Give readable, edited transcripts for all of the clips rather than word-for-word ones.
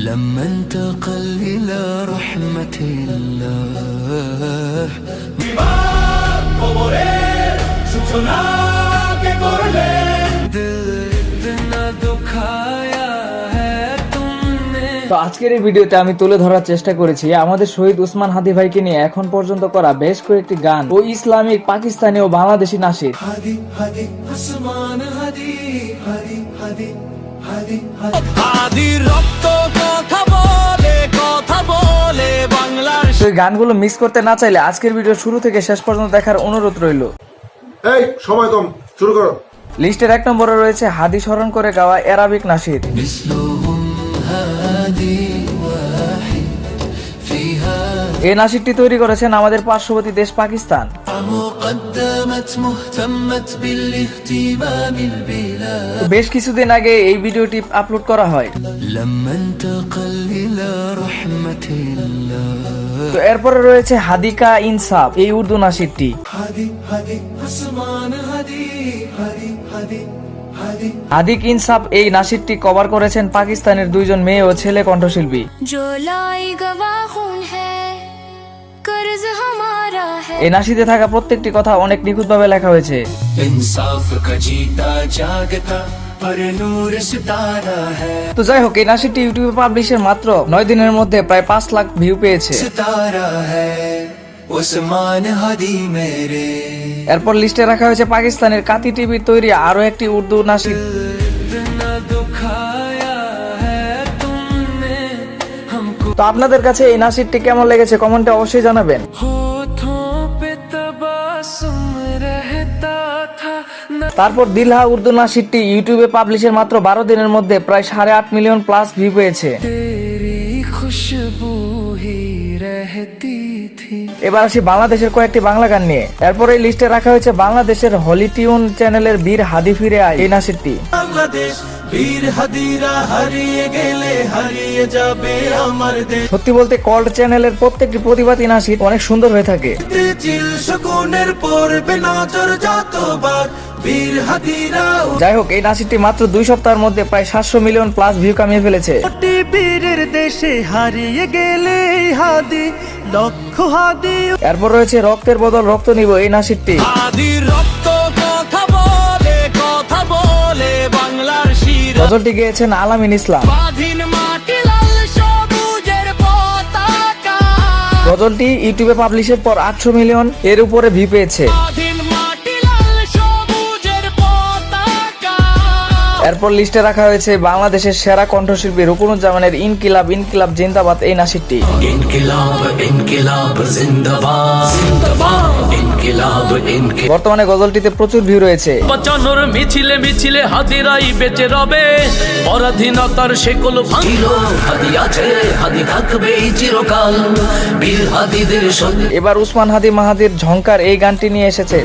لما انتقل إلى رحمة الله তো আজকের এই ভিডিওতে আমি তুলে ধরার চেষ্টা করেছি আমাদের শহীদ উসমান হাদি ভাইকে নিয়ে এখন পর্যন্ত করা বেশ কয়েকটি গান ও ইসলামিক, পাকিস্তানি ও বাংলাদেশি নাশিদ। তো এই গানগুলো মিক্স করতে না চাইলে আজকের ভিডিও শুরু থেকে শেষ পর্যন্ত দেখার অনুরোধ রইল। এই সময় কম, শুরু করো। লিস্টের 1 নম্বরে রয়েছে হাদি স্মরণ করে গাওয়া অ্যারাবিক নাশিদ। এই নাশিদটি তৈরি করেছেন আমাদের পার্শ্ববর্তী দেশ পাকিস্তান। বেশ কিছুদিন আগে এই ভিডিওটি আপলোড করা হয়। তো এরপরে রয়েছে হাদিকা ইনসাফ, এই উর্দু নাশিদটি। হাদিক ইনসাফ এই নাশিদটি কভার করেছেন পাকিস্তানের 2 জন মেয়ে ও ছেলে কণ্ঠশিল্পী। এই নাশিদে থাকা প্রত্যেকটি কথা অনেক নিখুঁতভাবে লেখা হয়েছে। তো যাই হোক, এই নাশিদটি ইউটিউবে পাবলিশের মাত্র 9 দিনের মধ্যে প্রায় 5 লাখ ভিউ পেয়েছে। এরপর লিস্টে রাখা হয়েছে পাকিস্তানের কাতি টিভির তৈরি আরো একটি উর্দু নাশিদ। তো আপনাদের কাছে এই নাশিদটি কেমন লেগেছে কমেন্টে অবশ্যই জানাবেন। তারপর দিলহা উর্দু নাশিদটি ইউটিউবে পাবলিশের মাত্র 12 দিনের মধ্যে প্রায় 8.5 মিলিয়ন প্লাস ভিউ পেয়েছে। এবার আসি বাংলাদেশের কয়েকটি বাংলা গান নিয়ে। এরপর এই লিস্টে রাখা হয়েছে বাংলাদেশের হলি টিউন চ্যানেলের বীর হাদি ফিরে আয় এই নাশিদটি। সত্যি বলতে কল্ড চ্যানেলের প্রত্যেকটি প্রতিবাদী নাশিদ অনেক সুন্দর হয়ে থাকে। যাই হোক, এই নাশিদটি মাত্র 2 সপ্তাহের মধ্যে প্রায় 700 মিলিয়ন প্লাস ভিউ কামিয়ে ফেলেছে। এরপর রয়েছে রক্তের বদল রক্ত নিব এই নাশিদটি। গজলটি গেয়েছেন আলামিন ইসলাম। গজলটি ইউটিউবে পাবলিশের পর 800 মিলিয়ন এর উপরে ভিউ পেয়েছে। এরপর লিস্টে রাখা হয়েছে বাংলাদেশের সেরা কণ্ঠশিল্পী রুকনুজ্জামানের ইনকিলাব ইনকিলাব জিন্দাবাদ এই নাশিদটি। বর্তমানে গজলটিতে প্রচুর ভিউ রয়েছে। মিছিলে মিছিলে হাদিরাই বেঁচে রবে, পরাধীনতার শেকল ভাঙিল, হাদি আছে হাদি থাকবে চিরকাল, বীর হাদিদের। এবার উসমান হাদি মাহাদির ঝংকার এই গানটি নিয়ে এসেছে।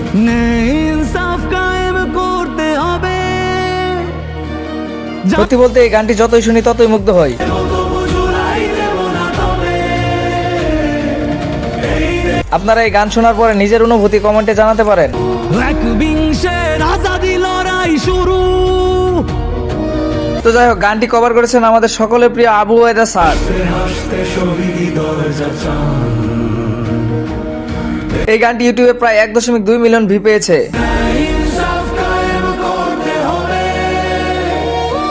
সত্যি বলতে এই গানটি যতই শুনি ততই মুগ্ধ হই। আপনারা এই গান শোনার পরে নিজের অনুভূতি কমেন্টে জানাতে পারেন। তো যাই হোক, গানটি কভার করেছেন আমাদের সকলের প্রিয় আবু ওবায়দা স্যার। এই গানটি ইউটিউবে প্রায় 1.2 মিলিয়ন ভিউ পেয়েছে।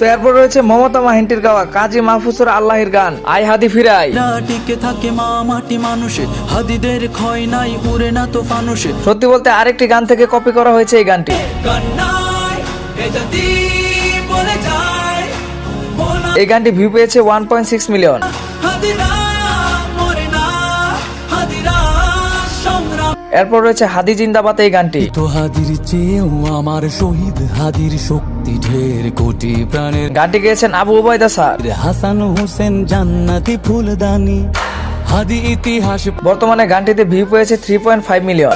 তো এরপর রয়েছে মমতা মাহিন্টির গাওয়া কাজী মাহফুজুর আল্লাহের গান আই হাদি ফিরাই। সত্যি বলতে আরেকটি গান থেকে কপি করা হয়েছে এই গানটি। এই গানটি ভিউ পেয়েছে 1.6 মিলিয়ন। এরপর রয়েছে হাদি জিন্দাবাদ এই গানটি। তো হাদির চেয়েও আমার শহীদ হাদির শক্তি ঢের, কোটি প্রাণের। গানটি গেয়েছেন আবু ওবায়দা স্যার। হাসান হোসেন জান্নাতি ফুলদানি হাদি ইতিহাস। বর্তমানে গানটিতে ভিউ পেয়েছে 3.5 মিলিয়ন।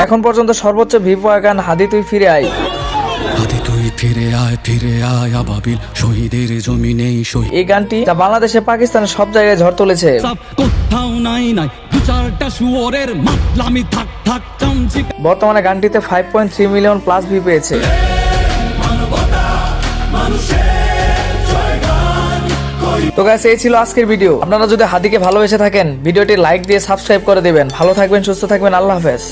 এখন পর্যন্ত সর্বোচ্চ ভিউ পাওয়া গান হাদি তুই ফিরে আয়। হাদি তুই ফিরে আয় আবাবিল শহীদের জমিনেই শহীদ। এই গানটি যা বাংলাদেশে পাকিস্তানের সব জায়গায় ঝড় তুলেছে। কোথাও নাই দু চারটা শুয়োরের মাতলামি থাক বর্তমানে গানটিতে 5.3 মিলিয়ন প্লাস ভিউ পেয়েছে। তো গাইস এই ছিল আজকের ভিডিও। আপনারা যদি হাদিকে ভালোবেসে থাকেন ভিডিওটি লাইক দিয়ে সাবস্ক্রাইব করে দিবেন। ভালো থাকবেন, সুস্থ থাকবেন, আল্লাহ হাফেজ।